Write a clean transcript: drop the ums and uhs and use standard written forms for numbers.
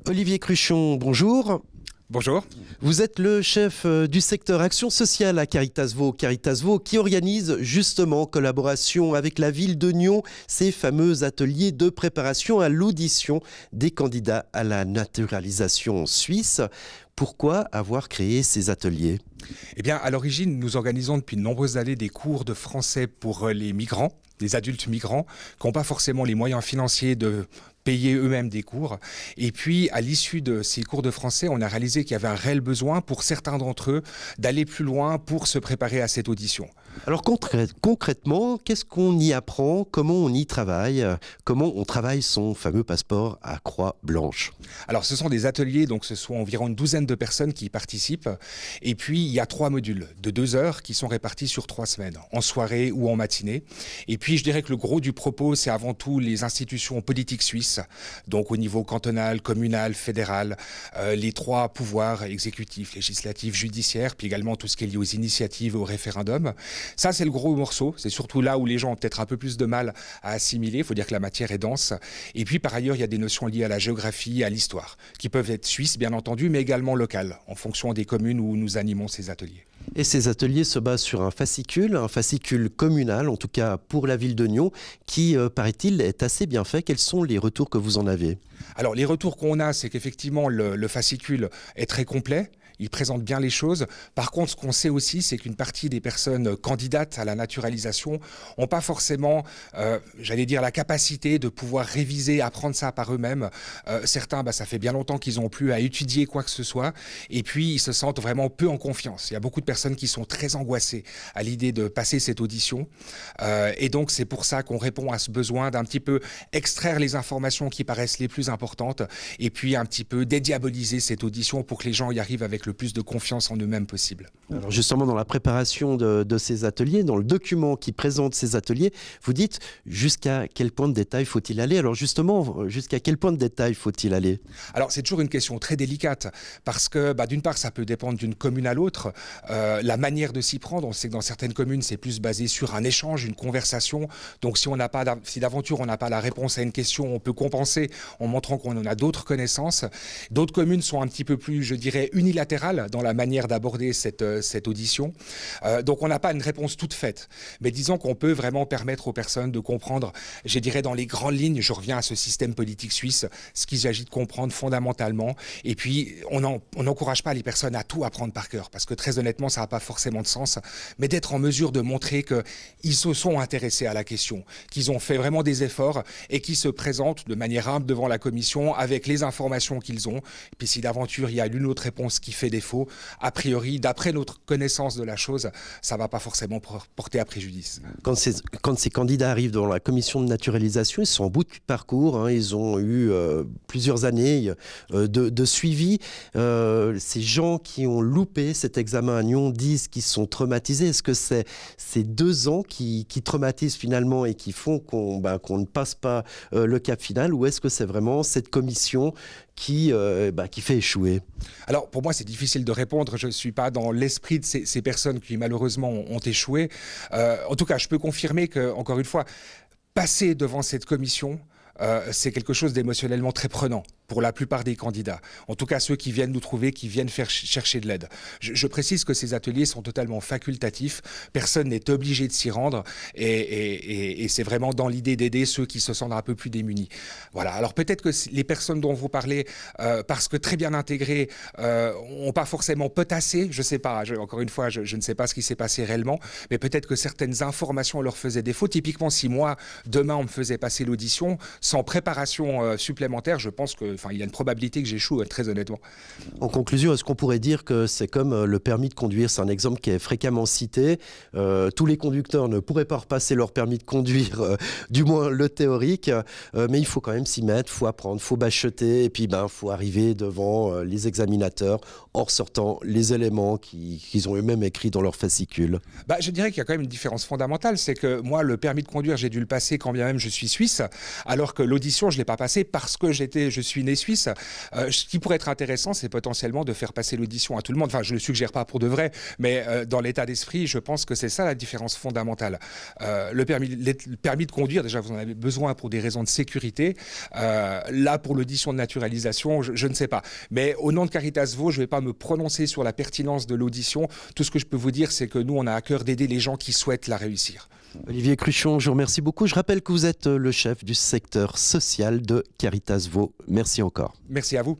Olivier Cruchon, bonjour. Bonjour. Vous êtes le chef du secteur Action sociale à Caritas Vaud. Caritas Vaud qui organise justement en collaboration avec la ville de Nyon ces fameux ateliers de préparation à l'audition des candidats à la naturalisation suisse. Pourquoi avoir créé ces ateliers ? Eh bien, à l'origine, nous organisons depuis de nombreuses années des cours de français pour les migrants, des adultes migrants, qui n'ont pas forcément les moyens financiers de payer eux-mêmes des cours. Et puis, à l'issue de ces cours de français, on a réalisé qu'il y avait un réel besoin pour certains d'entre eux d'aller plus loin pour se préparer à cette audition. Alors concrètement, qu'est-ce qu'on y apprend ? Comment on y travaille ? Comment on travaille son fameux passeport à croix blanche ? Alors, ce sont des ateliers, donc ce sont environ une douzaine de personnes qui y participent. Et puis, il y a 3 modules de 2 heures qui sont répartis sur 3 semaines, en soirée ou en matinée. Et puis, je dirais que le gros du propos, c'est avant tout les institutions politiques suisses, donc au niveau cantonal, communal, fédéral, les 3 pouvoirs exécutifs, législatifs, judiciaires, puis également tout ce qui est lié aux initiatives, aux référendums. Ça, c'est le gros morceau. C'est surtout là où les gens ont peut-être un peu plus de mal à assimiler. Il faut dire que la matière est dense. Et puis, par ailleurs, il y a des notions liées à la géographie, à l'histoire, qui peuvent être suisses, bien entendu, mais également locales, en fonction des communes où nous animons ces ateliers. Et ces ateliers se basent sur un fascicule communal, en tout cas pour la ville de Nyon, qui, paraît-il, est assez bien fait. Quels sont les retours que vous en avez ? Alors, les retours qu'on a, c'est qu'effectivement, le fascicule est très complet. Il présente bien les choses. Par contre, ce qu'on sait aussi, c'est qu'une partie des personnes candidates à la naturalisation n'ont pas forcément, la capacité de pouvoir réviser, apprendre ça par eux-mêmes. Certains, ça fait bien longtemps qu'ils n'ont plus à étudier quoi que ce soit. Et puis, ils se sentent vraiment peu en confiance. Il y a beaucoup de personnes qui sont très angoissées à l'idée de passer cette audition. Et donc, c'est pour ça qu'on répond à ce besoin d'un petit peu extraire les informations qui paraissent les plus importantes et puis un petit peu dédiaboliser cette audition pour que les gens y arrivent avec le plus de confiance en eux-mêmes possible. Alors justement, dans la préparation de ces ateliers, dans le document qui présente ces ateliers, vous dites jusqu'à quel point de détail faut-il aller ? Alors justement, jusqu'à quel point de détail faut-il aller ? Alors c'est toujours une question très délicate parce que d'une part, ça peut dépendre d'une commune à l'autre. La manière de s'y prendre, on sait que dans certaines communes, c'est plus basé sur un échange, une conversation. Donc si d'aventure on n'a pas la réponse à une question, on peut compenser en montrant qu'on en a d'autres connaissances. D'autres communes sont un petit peu plus, je dirais, unilatérales dans la manière d'aborder cette audition. Donc on n'a pas une réponse toute faite. Mais disons qu'on peut vraiment permettre aux personnes de comprendre, je dirais dans les grandes lignes, je reviens à ce système politique suisse, ce qu'il s'agit de comprendre fondamentalement. Et puis on n'encourage pas les personnes à tout apprendre par cœur, parce que très honnêtement, ça n'a pas forcément de sens. Mais d'être en mesure de montrer qu'ils se sont intéressés à la question, qu'ils ont fait vraiment des efforts et qu'ils se présentent de manière humble devant la commission avec les informations qu'ils ont. Et puis si d'aventure il y a une autre réponse qui fait défaut, a priori, d'après notre connaissance de la chose, ça ne va pas forcément porter à préjudice. Quand ces candidats arrivent dans la commission de naturalisation, ils sont en bout de parcours, ils ont eu plusieurs années de suivi. Ces gens qui ont loupé cet examen à Nyon disent qu'ils sont traumatisés. Est-ce que c'est ces 2 ans qui traumatisent finalement et qui font qu'on ne passe pas le cap final, ou est-ce que c'est vraiment cette commission qui fait échouer ? Alors pour moi c'est difficile de répondre, je ne suis pas dans l'esprit de ces personnes qui malheureusement ont échoué. En tout cas je peux confirmer que, encore une fois, passer devant cette commission, c'est quelque chose d'émotionnellement très prenant pour la plupart des candidats. En tout cas, ceux qui viennent nous trouver, qui viennent chercher de l'aide. Je précise que ces ateliers sont totalement facultatifs. Personne n'est obligé de s'y rendre et c'est vraiment dans l'idée d'aider ceux qui se sentent un peu plus démunis. Voilà. Alors peut-être que les personnes dont vous parlez, parce que très bien intégrées, n'ont pas forcément potassé. Je ne sais pas. Encore une fois, je ne sais pas ce qui s'est passé réellement, mais peut-être que certaines informations leur faisaient défaut. Typiquement, si moi, demain, on me faisait passer l'audition sans préparation supplémentaire, je pense que il y a une probabilité que j'échoue, très honnêtement. En conclusion, est-ce qu'on pourrait dire que c'est comme le permis de conduire ? C'est un exemple qui est fréquemment cité. Tous les conducteurs ne pourraient pas repasser leur permis de conduire, du moins le théorique, mais il faut quand même s'y mettre, il faut apprendre, il faut bacheter, et puis il faut arriver devant les examinateurs en ressortant les éléments qu'ils ont eux-mêmes écrits dans leur fascicule. Je dirais qu'il y a quand même une différence fondamentale, c'est que moi, le permis de conduire, j'ai dû le passer quand bien même je suis suisse, alors que l'audition, je ne l'ai pas passé parce que je suis nez suisse. Ce qui pourrait être intéressant, c'est potentiellement de faire passer l'audition à tout le monde. Enfin, je ne le suggère pas pour de vrai, mais dans l'état d'esprit, je pense que c'est ça la différence fondamentale. Le permis de conduire, déjà, vous en avez besoin pour des raisons de sécurité. Là, pour l'audition de naturalisation, je ne sais pas. Mais au nom de Caritas Vaud, je ne vais pas me prononcer sur la pertinence de l'audition. Tout ce que je peux vous dire, c'est que nous, on a à cœur d'aider les gens qui souhaitent la réussir. Olivier Cruchon, je vous remercie beaucoup. Je rappelle que vous êtes le chef du secteur social de Caritas Vaud. Merci encore. Merci à vous.